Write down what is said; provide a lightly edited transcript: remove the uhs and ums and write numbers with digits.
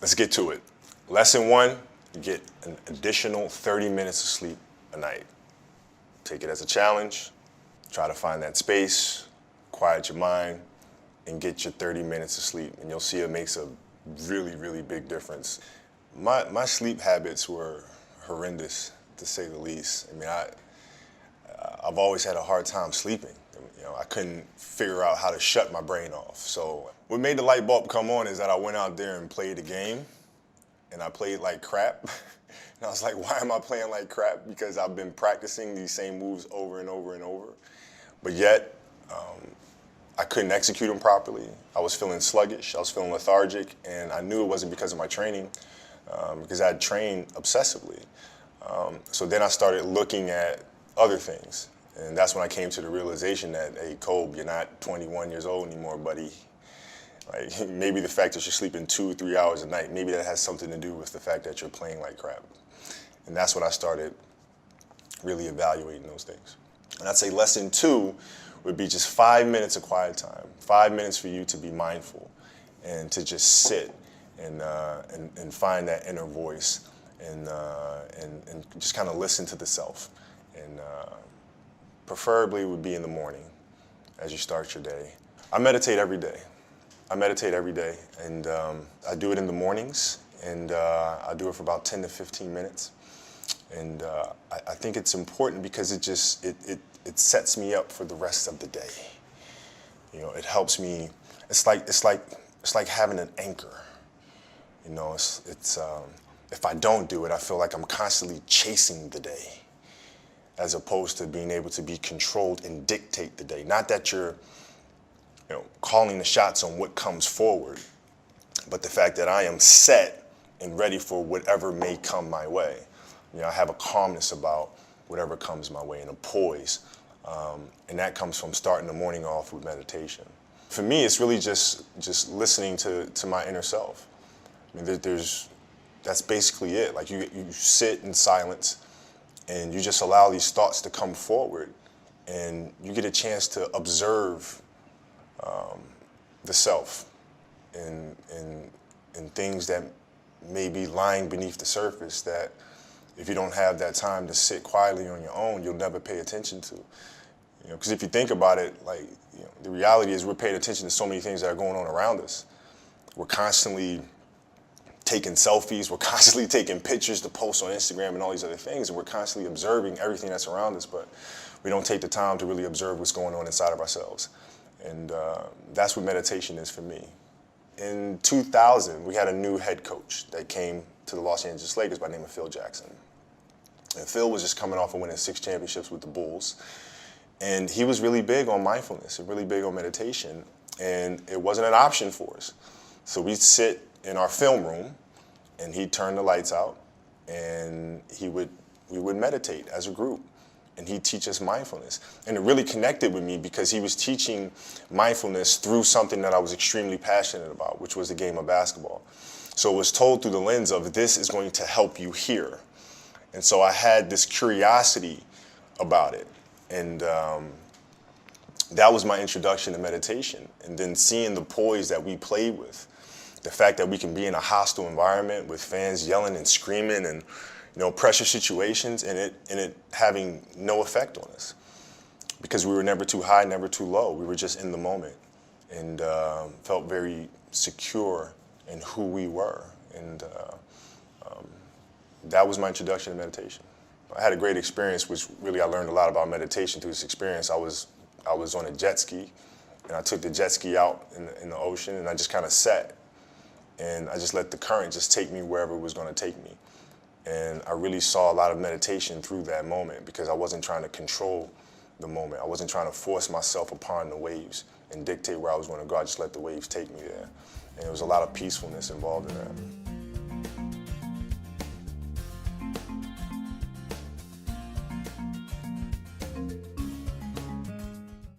Let's get to it. Lesson 1, get an additional 30 minutes of sleep a night. Take it as a challenge. Try to find that space, quiet your mind, and get your 30 minutes of sleep. And you'll see it makes a really, really big difference. My sleep habits were horrendous, to say the least. I mean, I've always had a hard time sleeping. You know, I couldn't figure out how to shut my brain off. So what made the light bulb come on is that I went out there and played a game, and I played like crap. And I was like, why am I playing like crap? Because I've been practicing these same moves over and over and over. But yet, I couldn't execute them properly. I was feeling sluggish, I was feeling lethargic, and I knew it wasn't because of my training, because I had trained obsessively. So then I started looking at other things. And that's when I came to the realization that, hey, Kobe, you're not 21 years old anymore, buddy. Like, maybe the fact that you're sleeping 2 or 3 hours a night, maybe that has something to do with the fact that you're playing like crap. And that's when I started really evaluating those things. And I'd say lesson 2 would be just 5 minutes of quiet time. 5 minutes for you to be mindful and to just sit and find that inner voice and just kind of listen to the self. And preferably would be in the morning as you start your day. I meditate every day. And I do it in the mornings, and I do it for about 10 to 15 minutes. And I think it's important because it sets me up for the rest of the day. You know, it helps me. It's like having an anchor. You know, if I don't do it, I feel like I'm constantly chasing the day, as opposed to being able to be controlled and dictate the day. Not that you're, calling the shots on what comes forward, but the fact that I am set and ready for whatever may come my way. You know, I have a calmness about whatever comes my way and a poise. And that comes from starting the morning off with meditation. For me, it's really just listening to my inner self. I mean, that's basically it. Like you sit in silence and you just allow these thoughts to come forward, and you get a chance to observe the self and things that may be lying beneath the surface that if you don't have that time to sit quietly on your own, you'll never pay attention to. Because if you think about it, the reality is we're paying attention to so many things that are going on around us. We're constantly taking selfies, we're constantly taking pictures to post on Instagram and all these other things, and we're constantly observing everything that's around us, but we don't take the time to really observe what's going on inside of ourselves. And that's what meditation is for me. In 2000, we had a new head coach that came to the Los Angeles Lakers by the name of Phil Jackson. And Phil was just coming off of winning 6 championships with the Bulls. And he was really big on mindfulness and really big on meditation. And it wasn't an option for us. So we'd sit in our film room, and he'd turn the lights out, and we would meditate as a group. And he'd teach us mindfulness. And it really connected with me because he was teaching mindfulness through something that I was extremely passionate about, which was the game of basketball. So it was told through the lens of, this is going to help you here. And so I had this curiosity about it. And that was my introduction to meditation. And then seeing the poise that we played with, the fact that we can be in a hostile environment with fans yelling and screaming and pressure situations, and it having no effect on us, because we were never too high, never too low. We were just in the moment, and felt very secure in who we were. And that was my introduction to meditation. I had a great experience, which really I learned a lot about meditation through this experience. I was on a jet ski, and I took the jet ski out in the ocean, and I just kind of sat, and I just let the current just take me wherever it was going to take me. And I really saw a lot of meditation through that moment, because I wasn't trying to control the moment. I wasn't trying to force myself upon the waves and dictate where I was going to go. I just let the waves take me there. And there was a lot of peacefulness involved in that.